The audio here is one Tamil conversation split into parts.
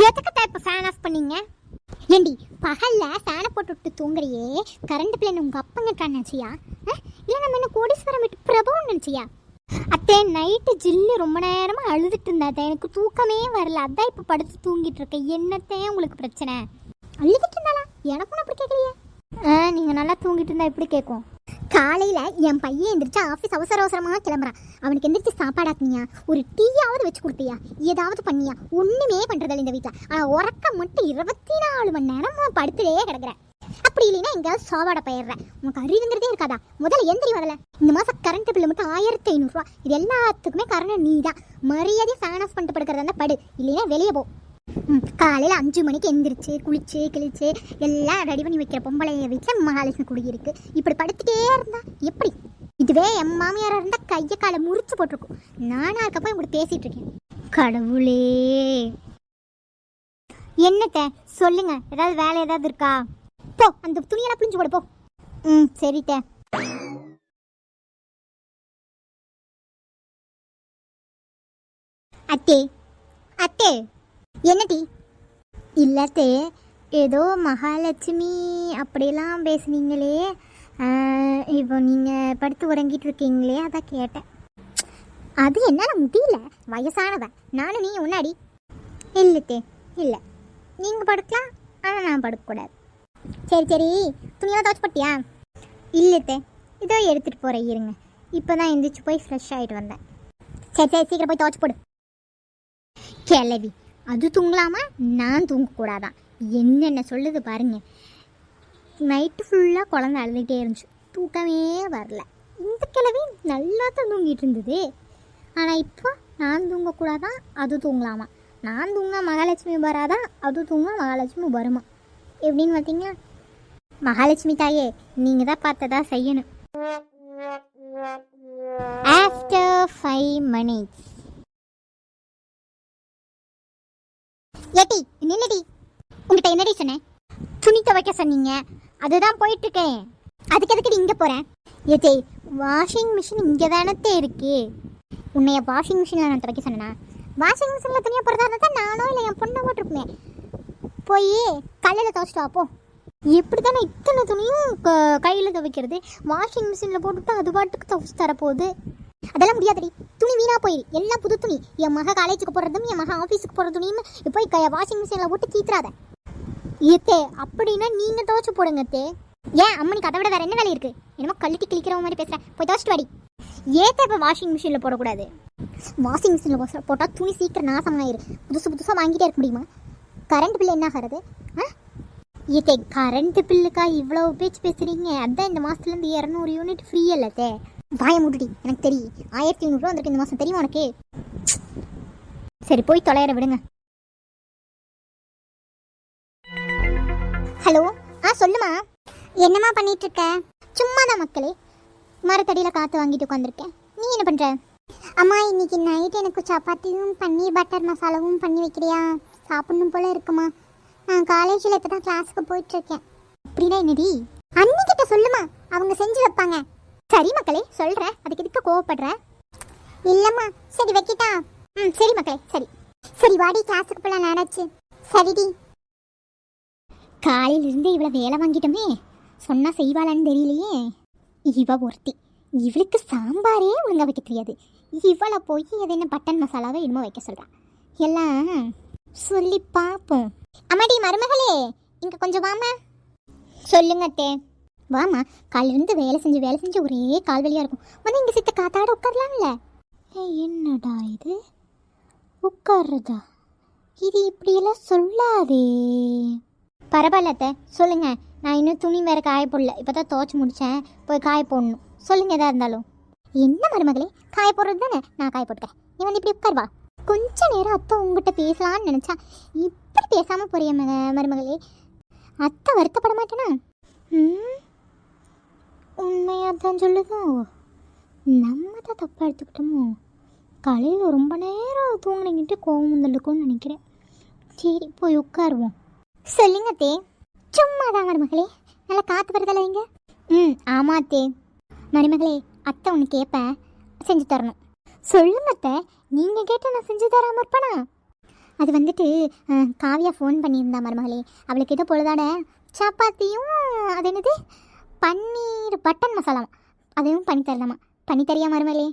எதுக்கு இப்ப ஃபேன் ஆஃப் பண்ணீங்க? ஏண்டி பகல்ல ஃபேனை போட்டு தூங்குறியே, கரண்ட் பிள்ளை உங்க அப்பங்கட்டான்னு நினைச்சியா? இல்லை நம்ம என்ன கோடீஸ்வரம் விட்டு பிரபுன்னு நினைச்சியா? அத்தே நைட்டு ஜில்லு ரொம்ப நேரமாக அழுதுட்டு இருந்தா எனக்கு தூக்கமே வரல, அதான் இப்போ படுத்து தூங்கிட்டு இருக்கேன். என்னத்தே உங்களுக்கு பிரச்சனை? அழுதுட்டு இருந்தாளா? எனக்கும் அப்படி கேட்கலையே. நீங்கள் நல்லா தூங்கிட்டு இருந்தா எப்படி கேட்கும்? காலையில் என் பையன் எந்திரிச்சு ஆஃபீஸ் அவசர அவசரமாக கிளம்புறான். அவனுக்கு எந்திரிச்சு சாப்பாடாக்குனியா, ஒரு டீயாவது வச்சு கொடுத்தியா, ஏதாவது பண்ணியா? ஒன்றுமே பண்ணுறதில்ல இந்த வீட்டில். ஆனால் உறக்கம் மட்டும் 24 மணி நேரம் படுத்துட்டே கிடக்குறேன். அப்படி இல்லைன்னா எங்கேயாவது சோவாட போயிடுறேன். உனக்கு அறிவுங்கிறதே இருக்காதா? முதல்ல எந்திரி. முதல்ல இந்த மாதம் கரண்ட் பில்லு மட்டும் 1500 ரூபா. இது எல்லாத்துக்குமே காரணம் நீ தான். மரியாதை ஃபேன் ஆஃப் பண்ணிட்டு படுக்கிறதா இருந்தால் படு, இல்லைன்னா வெளியே போ. காலையில் 5 மணிக்கு எந்திரிச்சு குளிச்சு கிழிச்சு எல்லாம் ரெடி பண்ணி வைக்கிற பொம்பளைய வீட்டில் மகாலட்சுமி குடியிருக்கு. இப்படி படுத்துட்டே இருந்தா எப்படி? இதுவே என் மாமியாராக இருந்தால் கையை காலை முறிச்சு போட்டிருக்கும். நானாக இருக்கப்போ இப்படி பேசிகிட்டு இருக்கேன். கடவுளே, என்னத்த சொல்லுங்க, ஏதாவது வேலை ஏதாவது இருக்கா? போ, அந்த துணியெல்லாம் பிழிஞ்சு போடு போ. சரிட்ட. அத்தே அத்தே. என்னடி? இல்லத்தே, ஏதோ மகாலட்சுமி அப்படியெல்லாம் பேசுனீங்களே, இப்போ நீங்கள் படுத்து உறங்கிட்டு இருக்கீங்களே, அதான் கேட்டேன். அது என்னால் முடியல, வயசானவ நானும். நீ முன்னாடி இல்லத்தே. இல்லை, நீங்கள் படுக்கலாம், ஆனால் நான் படுக்கக்கூடாது. சரி சரி, துணியெல்லாம் துவச்சி போட்டியா? இல்லத்தே, இதோ எடுத்துகிட்டு போகிறேன் இருங்க. இப்போ தான் எந்திரிச்சு போய் ஃப்ரெஷ் ஆகிட்டு வந்தேன். சரி சரி, சீக்கிரம் போய் துவச்சி போடு. கிளவி அது தூங்கலாமா, நான் தூங்கக்கூடாதான்? என்னென்ன சொல்லுது பாருங்க. நைட்டு ஃபுல்லாக குழந்தை அழுதுகிட்டே இருந்துச்சு, தூக்கமே வரல. இந்த கிழவி நல்லா தான் தூங்கிட்டு இருந்தது. ஆனால் இப்போ நான் தூங்கக்கூடாதான், அது தூங்கலாமா? நான் தூங்கினா மகாலட்சுமி வராதான், அது தூங்கினா மகாலட்சுமி வருமா? எப்படின்னு பார்த்தீங்கன்னா, மகாலட்சுமி தாயே நீங்கள் தான் பார்த்ததா செய்யணும். After 5 minutes. ஏட்டி நில்லடி, உங்கள்கிட்ட என்னடி சொன்னேன்? துணி துவைக்க சொன்னீங்க, அதுதான் போயிட்டு இருக்கேன். அதுக்கு எதுக்கு இங்கே போகிறேன்? ஏத்தே, வாஷிங் மிஷின் இங்கே தானத்தே இருக்கு. உன்னைய வாஷிங் மிஷினில் நான் துவைக்க சொன்னேன்னா? வாஷிங் மிஷினில் துணியாக போகிறதா இருந்தால் தான் நானோ இல்லை என் பொண்ணை போட்டிருப்பேன். போய் கல்லில் துவைச்சிட்டு வாப்போ. எப்படி தானே இத்தனை துணியும் கையில் துவைக்கிறது? வாஷிங் மிஷினில் போட்டுவிட்டு அது பாட்டுக்கு துவைச்சி தரப்போகுது. அதெல்லாம் முடியாதடி, துணி வீணாக போயிடு. எல்லாம் புது துணி. என் மக காலேஜுக்கு போகிறதும் என் மக ஆஃபீஸுக்கு போகிற துணியும் போய் வாஷிங் மிஷினில் போட்டு தீத்துறாத. ஏத்தே, அப்படின்னா நீங்கள் துவைச்சி போடுங்க தே. ஏன் அம்மனிக்கு அதை விட வேறு என்ன வேலை இருக்குது? என்னமோ கழட்டி கிளிக்கிறவங்க மாதிரி பேசுகிறேன். போய் துவைச்சிட்டு வாடி. ஏத்தே இப்போ வாஷிங் மிஷினில் போடக்கூடாது? வாஷிங் மிஷினில் போட்டால் துணி சீக்கிரம் நாசமாயிரு. புதுசாக வாங்கிட்டே இருக்க முடியுமா? கரண்ட் பில்லு என்ன ஆகிறது? ஏத்தே, கரண்ட் பில்லுக்கா இவ்வளோ பேச்சு பேசுகிறீங்க? அதான் இந்த மாதத்துலேருந்து 200 யூனிட் ஃப்ரீ இல்லத்தே. வாய மூட்டுடி, எனக்கு தெரியும். 1500 ரூபா வந்துருக்கு இந்த மாதம், தெரியுமா உனக்கு? சரி போய் தொலைகிற விடுங்க. ஹலோ, சொல்லுமா. என்னம்மா பண்ணிட்டு இருக்க? சும்மா தான் மக்களே, மரத்தடியில் காற்று வாங்கிட்டு உட்காந்துருக்கேன். நீ என்ன பண்ணுற? அம்மா, இன்னைக்கு நைட் எனக்கு சப்பாத்தியும் பன்னீர் பட்டர் மசாலாவும் பண்ணி வைக்கிறியா? சாப்பிடணும் போல இருக்குமா. நான் காலேஜில் இப்போ தான் கிளாஸுக்கு போயிட்டுருக்கேன். அப்படின்னா என்னடி? அன்னிக்கிட்ட சொல்லுமா, அவங்க செஞ்சு வைப்பாங்க. சரி மக்களே, சொல்கிறேன். அதுக்கு எதுக்கு கோவப்படுற? இல்லைம்மா. சரி வைக்கிட்டா? சரி மக்களே, சரி சரி வாடி, கிளாஸுக்கு போகலாம். நேராச்சு. சரிடி. காலையிலிருந்து இவ்வளோ வேலை வாங்கிட்டோமே, சொன்னால் செய்வாளான்னு தெரியலையே. இவ ஒருத்தி, இவளுக்கு சாம்பாரே ஒழுங்காக வைக்க தெரியாது. இவளை போய் எது என்ன பட்டன் மசாலாவை என்னமோ வைக்க சொல்கிறான். எல்லாம் சொல்லி பார்ப்போம். அம்மாடி மருமகளே, இங்கே கொஞ்சம் வாமா. சொல்லுங்க அத்தே. வாமா, காலிலிருந்து வேலை செஞ்சு ஒரே கால் வலியாக இருக்கும். வந்து இங்கே சித்த காத்தாட உட்காரலாம்ல? என்னடா இது உட்கார்றதா? இது இப்படியெல்லாம் சொல்லாதே. பரவாயில்ல அத்தை, சொல்லுங்க. நான் இன்னும் துணி வேறு காய போடல, இப்போ தான் துவைச்சி முடித்தேன். போய் காய போடணும். சொல்லுங்க எதாக இருந்தாலும். என்ன மருமகளே, காய போடுறது தானே, நான் காய போட்டுக்கேன். நீ வந்து இப்படி உட்கார்வா. கொஞ்ச நேரம் அத்தை உங்ககிட்ட பேசலான்னு நினச்சா இப்படி பேசாமல் போறிய மருமகளே. அத்தை வருத்தப்பட மாட்டேனா? உண்மையாக தான் சொல்லுதோ, நம்ம தான் தப்பாக எடுத்துக்கிட்டோமோ. காலையில் ரொம்ப நேரம் தூங்கினிக்கிட்டு கோவம் வந்துருக்கும்னு நினைக்கிறேன். சரி போய் உட்காருவோம். சொல்லுங்க தே. சும்மா தான் மருமகளே, நல்லா காற்று வருதல்ல இங்கே. ஆமாம் தே. மருமகளே, அத்தை ஒன்று கேட்பேன், செஞ்சு தரணும். சொல்லுங்க அத்தை, நீங்கள் கேட்டு நான் செஞ்சு தராமல் இருப்பேனா? அது வந்துட்டு காவியா ஃபோன் பண்ணியிருந்தா மருமகளே, அவளுக்கு ஏதோ பொழுதாட சப்பாத்தியும் அது என்னது பன்னீர் பட்டன் மசாலா அதையும் பண்ணி தரலாமா. பண்ணி தரியா மருமகளே?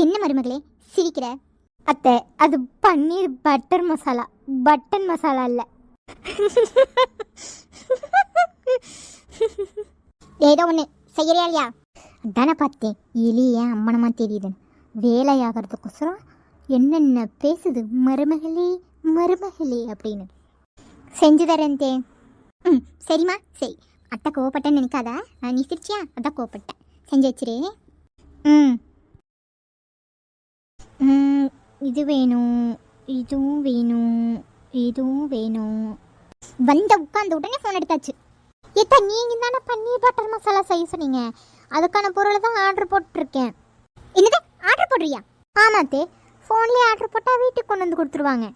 என்ன மருமகளே சிரிக்கிற? அத்தை, அது பன்னீர் பட்டர் மசாலா, பட்டன் மசாலா இல்லை. ஏதோ ஒன்று செய்யறியா இல்லையா? அதானே பார்த்தேன், எலிய அம்மனமாக தெரியுதுன்னு. வேலையாகிறதுக்கோசரம் என்னென்ன பேசுது மருமகளே மருமகளே அப்படின்னு. செஞ்சு தரேன் தே. சரிம்மா சரி. அத்தை கோவப்பட்டேன்னு நினைக்காதா, நீ சிரிச்சியா? அதான் கோவப்பட்டேன். செஞ்சு வச்சிரு. இது வேணும், இதுவும் வேணும், இதுவும் வேணும். வந்த உட்காந்து உடனே ஃபோன் எடுத்தாச்சு. ஏத்தா நீங்கள் தானே பன்னீர் பட்டர் மசாலா செய்ய சொன்னீங்க, அதுக்கான பொருளை தான் ஆர்டர் போட்டிருக்கேன். என்னது ஆர்டர் போடுறியா? ஆமாத்தே, ஃபோன்லேயே ஆர்டர் போட்டால் வீட்டுக்கு கொண்டு வந்து கொடுத்துருவாங்க.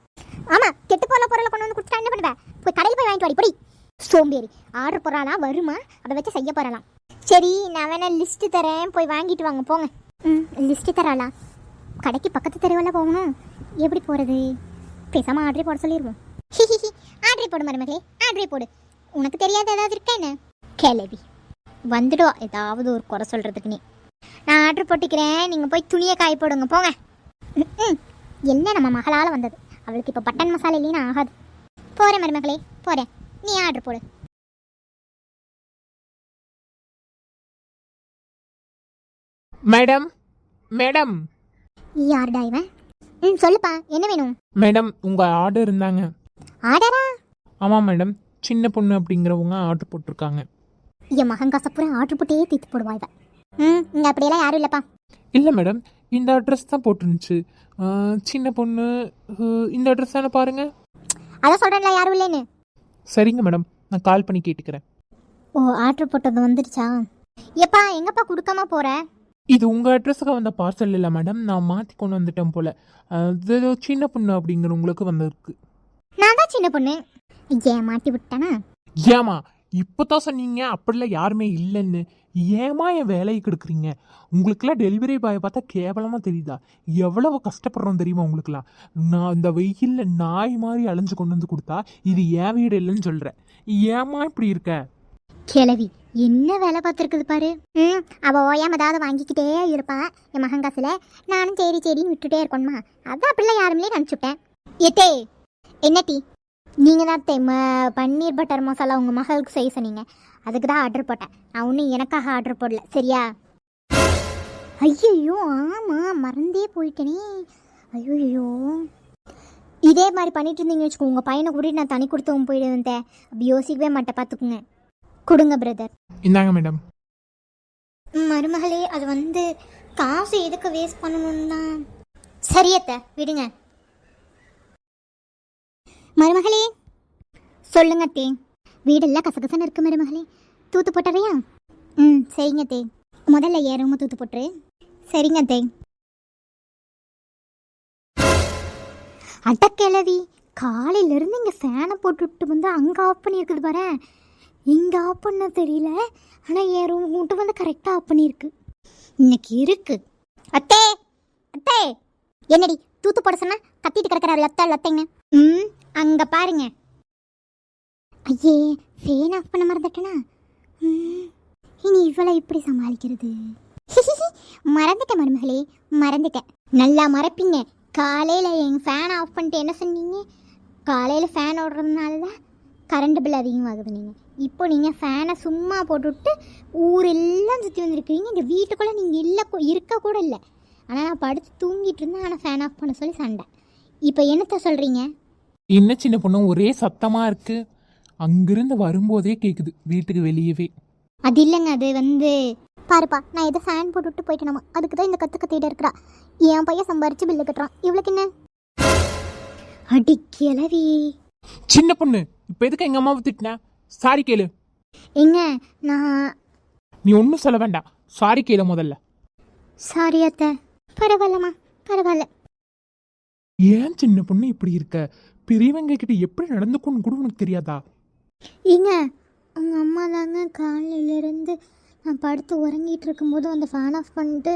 ஆமாம், கெட்டு போன பொருளை கொண்டு வந்து கொடுத்துட்டா என்ன பண்ணுவேன்? போய் கடையில் போய் வாங்கிட்டு வாடி பொடி சோம்பேறி. ஆர்டர் போடலாம் வருமா, அதை வச்சு செய்ய போறலாம். சரி நான் வேணா லிஸ்ட்டு தரேன், போய் வாங்கிட்டு வாங்க போங்க. லிஸ்ட்டு தராளா? கடைக்கு பக்கத்து தெருவில் போகணும், எப்படி போகிறது? பேசாமல் ஆர்டரே போட சொல்லிடுவோம். ஆர்டரே போடு மருமகளே, ஆர்டரே போடு. உனக்கு தெரியாத ஏதாவது இருக்கா என்ன? கேளவி வந்துடும் ஏதாவது ஒரு குறை சொல்கிறதுக்கு. நான் ஆர்டர் போட்டுக்கிறேன், நீங்கள் போய் துணியை காய போடுங்க போங்க. என்ன நம்ம மகளால் வந்தது, அவளுக்கு இப்போ பட்டன் மசாலா இல்லைன்னு ஆகாது. போகிறேன் மருமகளே போகிறேன், நீ ஆர்டர் போடு. Madam madam. யாருடா இவன்? சொல்லுப்பா, என்ன வேணும்? மேடம் உங்கள் ஆர்டர் இருந்தாங்க. ஆர்டரா? ஆமாம் மேடம், சின்ன பொண்ணு அப்படிங்கிறவங்க ஆர்டர் போட்டிருக்காங்க. என் மகன் காசப்புறம் ஆர்டர் போட்டே தீர்த்து போடுவா இவன். இங்கே அப்படியெல்லாம் யாரும் இல்லைப்பா. இல்லை மேடம், இந்த அட்ரஸ் தான் போட்டுருந்துச்சு. சின்ன பொண்ணு இந்த அட்ரஸ் தானே பாருங்கள். அதான் சொல்கிறேன்ல யாரும் இல்லைன்னு. சரிங்க மேடம், நான் கால் பண்ணி கேட்டுக்கிறேன். ஓ ஆர்டர் போட்டது வந்துடுச்சா? எப்பா எங்கப்பா கொடுக்காம போகிற? இது உங்கள் அட்ரஸுக்கு வந்த பார்சல் இல்லை மேடம், நான் மாற்றி கொண்டு வந்துட்டேன் போல். இது ஏதோ சின்ன பொண்ணு அப்படிங்கிறவங்களுக்கு வந்திருக்கு. நான் தான் சின்ன பொண்ணு. ஏன் மாட்டி விட்டேனா? ஏமா இப்போ தான் சொன்னீங்க அப்படிலாம் யாருமே இல்லைன்னு. ஏமா என் வேலையை கெடுக்குறீங்க? உங்களுக்குலாம் டெலிவரி பாயை பார்த்தா கேவலமாக தெரியுதா? எவ்வளவு கஷ்டப்படுறோம் தெரியுமா உங்களுக்குலாம்? நான் இந்த வெயிலில் நாய் மாதிரி அலைஞ்சு கொண்டு வந்து கொடுத்தா இது என் வீடு இல்லைன்னு சொல்கிறேன். ஏமா இப்படி இருக்க? கிளவி என்ன வேலை பார்த்துருக்குது பாரு. அவள் ஓயாம ஏதாவது வாங்கிக்கிட்டே இருப்பான் என் மகன் காசுல. நானும் சரி சரின்னு விட்டுட்டே இருக்கணுமா? அதான் அப்படிலாம் யாருமே நினச்சிவிட்டேன். ஏத்தே என்ன டீ? நீங்கள் தான் பன்னீர் பட்டர் மசாலா உங்கள் மகளுக்கு செய்ய சொன்னீங்க, அதுக்கு தான் ஆர்டர் போட்டேன். நான் ஒன்றும் எனக்காக ஆர்டர் போடல சரியா? ஐயோ ஆமாம் மறந்தே போயிட்டேனே. ஐயோ இதே மாதிரி பண்ணிட்டு இருந்தீங்கன்னு வச்சுக்கோ, உங்கள் பையனை கூட்டிட்டு நான் தனி கொடுத்தவன் போயிடுவேன். அப்படி யோசிக்கவே மாட்டேன் பார்த்துக்குங்க. கொடுங்க பிரதர். இந்தாங்க மேடம். மருமகளே அது வந்து காசு எதுக்கு வேஸ்ட் பண்ணணும் தான். சரியத்த விடுங்க. மருமகளே சொல்லுங்க தே. வீடெல்லாம் கசகசன்னு இருக்கு மருமகளே, தூத்து போட்டுறியா? சரிங்க தே. முதல்ல ஏறும் தூத்து போட்டுரு. சரிங்க தே. அட்டக்கிழவி காலையிலேருந்து இங்கே ஃபேனை போட்டுவிட்டு வந்து அங்கே ஆஃப் பண்ணியிருக்குது பாரு. இங்கே ஆஃப் பண்ண தெரியல, ஆனால் என் ரூம் மட்டும் வந்து கரெக்டாக ஆஃப் பண்ணியிருக்கு. இன்னைக்கு இருக்கு. அத்தே அத்தே என்னடி தூத்து போட சொன்னா கத்திட்டு கிடக்கிற லத்த லத்தைங்க. அங்கே பாருங்க. ஐயே ஃபேன் ஆஃப் பண்ண மறந்துட்டேனா? இனி இவளை இப்படி சமாளிக்கிறது? மறந்துட்டேன் மருமகளே மறந்துட்டேன். நல்லா மறப்பீங்க. காலையில் எங்கள் ஃபேன் ஆஃப் பண்ணிட்டு என்ன சொன்னீங்க? காலையில் ஃபேன் ஓடுறதுனால தான் கரண்ட் பில் அதிகமாகுது. நீங்கள் இப்போ நீங்கள் ஃபேனை சும்மா போட்டுவிட்டு ஊரெல்லாம் சுற்றி வந்துருக்கீங்க. இந்த வீட்டுக்குள்ளே நீங்கள் இருக்க கூட இல்லை. ஆனால் நான் படுத்து தூங்கிட்டு இருந்தேன், ஆனால் ஃபேன் ஆஃப் பண்ண சொல்லி சண்டை. இப்போ என்னத்த சொல்கிறீங்க? என்ன சின்ன பொண்ணு ஒரே சத்தமாக இருக்குது, அங்கிருந்து வரும்போதே கேட்குது வீட்டுக்கு வெளியவே. அது இல்லைங்க, அது வந்து பாருப்பா நான் எதோ ஃபேன் போட்டுவிட்டு போயிட்டேனாமா, அதுக்கு தான் இந்த கத்திட்டு இருக்கிறா. என் பையன் சம்பாரிச்சு பில்லு கட்டுறான், இவளுக்கு என்ன? அடி கிளவி. சின்ன பொண்ணு இப்போ எதுக்கு எங்கள் அம்மாவை திட்டின? சாரி கேளு. எங்க நான் நீ ஒன்றும் சொல்ல வேண்டாம், சாரி கேளு முதல்ல. சாரி அத்தை. பரவாயில்லம்மா பரவாயில்ல. ஏன் சின்ன பொண்ணு இப்படி இருக்க? பெரியவங்க கிட்ட எப்படி நடந்துக்கணும் கூட உனக்கு தெரியாதா? ஏங்க அவங்க அம்மா தாங்க காலையிலேருந்து நான் படுத்து உறங்கிட்டு இருக்கும்போது அந்த ஃபேன் ஆஃப் பண்ணிட்டு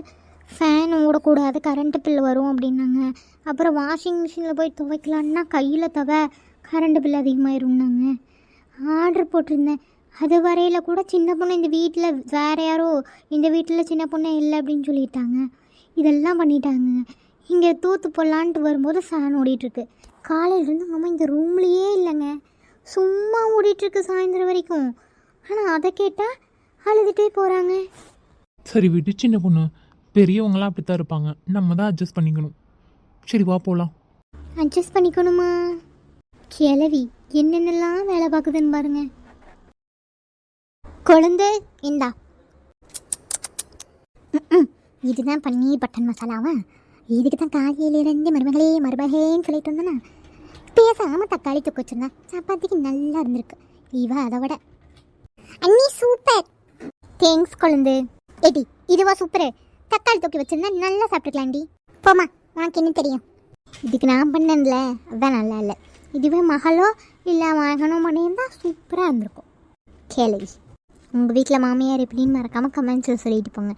ஃபேன் ஓடக்கூடாது கரண்ட்டு பில் வரும் அப்படின்னாங்க. அப்புறம் வாஷிங் மிஷினில் போய் துவைக்கலான்னா கையில் கரண்ட்டு பில் அதிகமாயிரும்னாங்க. ஆர்டர் போட்டிருந்தேன். அது வரையில் கூட சின்ன பொண்ணு இந்த வீட்டில் வேறு யாரோ இந்த வீட்டில் சின்ன பொண்ணே இல்லை அப்படின்னு சொல்லிட்டாங்க. இதெல்லாம் பண்ணிட்டாங்க. இங்கே தூத்து போடலான்ட்டு வரும்போது ஃபேன் ஓடிட்டுருக்கு. காலையிலேருந்து அவங்க அம்மா இந்த ரூம்லேயே இல்லைங்க, சும்மா ஓடிட்டுருக்கு சாயந்தரம் வரைக்கும். ஆனால் அதை கேட்டால் அழுதுகிட்டே போகிறாங்க. சரி விடு சின்ன பொண்ணு, பெரியவங்களாம் அப்படி தான் இருப்பாங்க, நம்ம தான் அட்ஜஸ்ட் பண்ணிக்கணும். சரி வா போகலாம். அட்ஜஸ்ட் பண்ணிக்கணுமா? கிளவி என்னென்னலாம் வேலை பார்க்குதுன்னு பாருங்க. குழந்தை இந்தா. இதுதான் பன்னீர் பட்டன் மசாலாவா? இதுக்கு தான் காலையிலேருந்து மருமகளேன்னு சொல்லிட்டு வந்தேன்னா பேசாமல் தக்காளி தொக்கு வச்சிருந்தா சப்பாத்திக்கு நல்லா இருந்திருக்கு. இவ அதை விட அண்ணி சூப்பர். தேங்க்ஸ் குழந்தை. ஏடி இதுவா சூப்பரு? தக்காளி தொக்கி வச்சிருந்தா நல்லா சாப்பிட்டுக்கலாண்டி. போமா, உனக்கு என்ன தெரியும்? இதுக்கு நான் பண்ணல, அதான் நல்லா இல்லை. இதுவே மகளோ இல்லை மகனோ பண்ணியிருந்தா சூப்பராக இருந்திருக்கும். கேளவி, உங்கள் வீட்டில் மாமியார் எப்படின்னு மறக்காமல் கமெண்ட்ஸில் சொல்லிட்டு போங்க.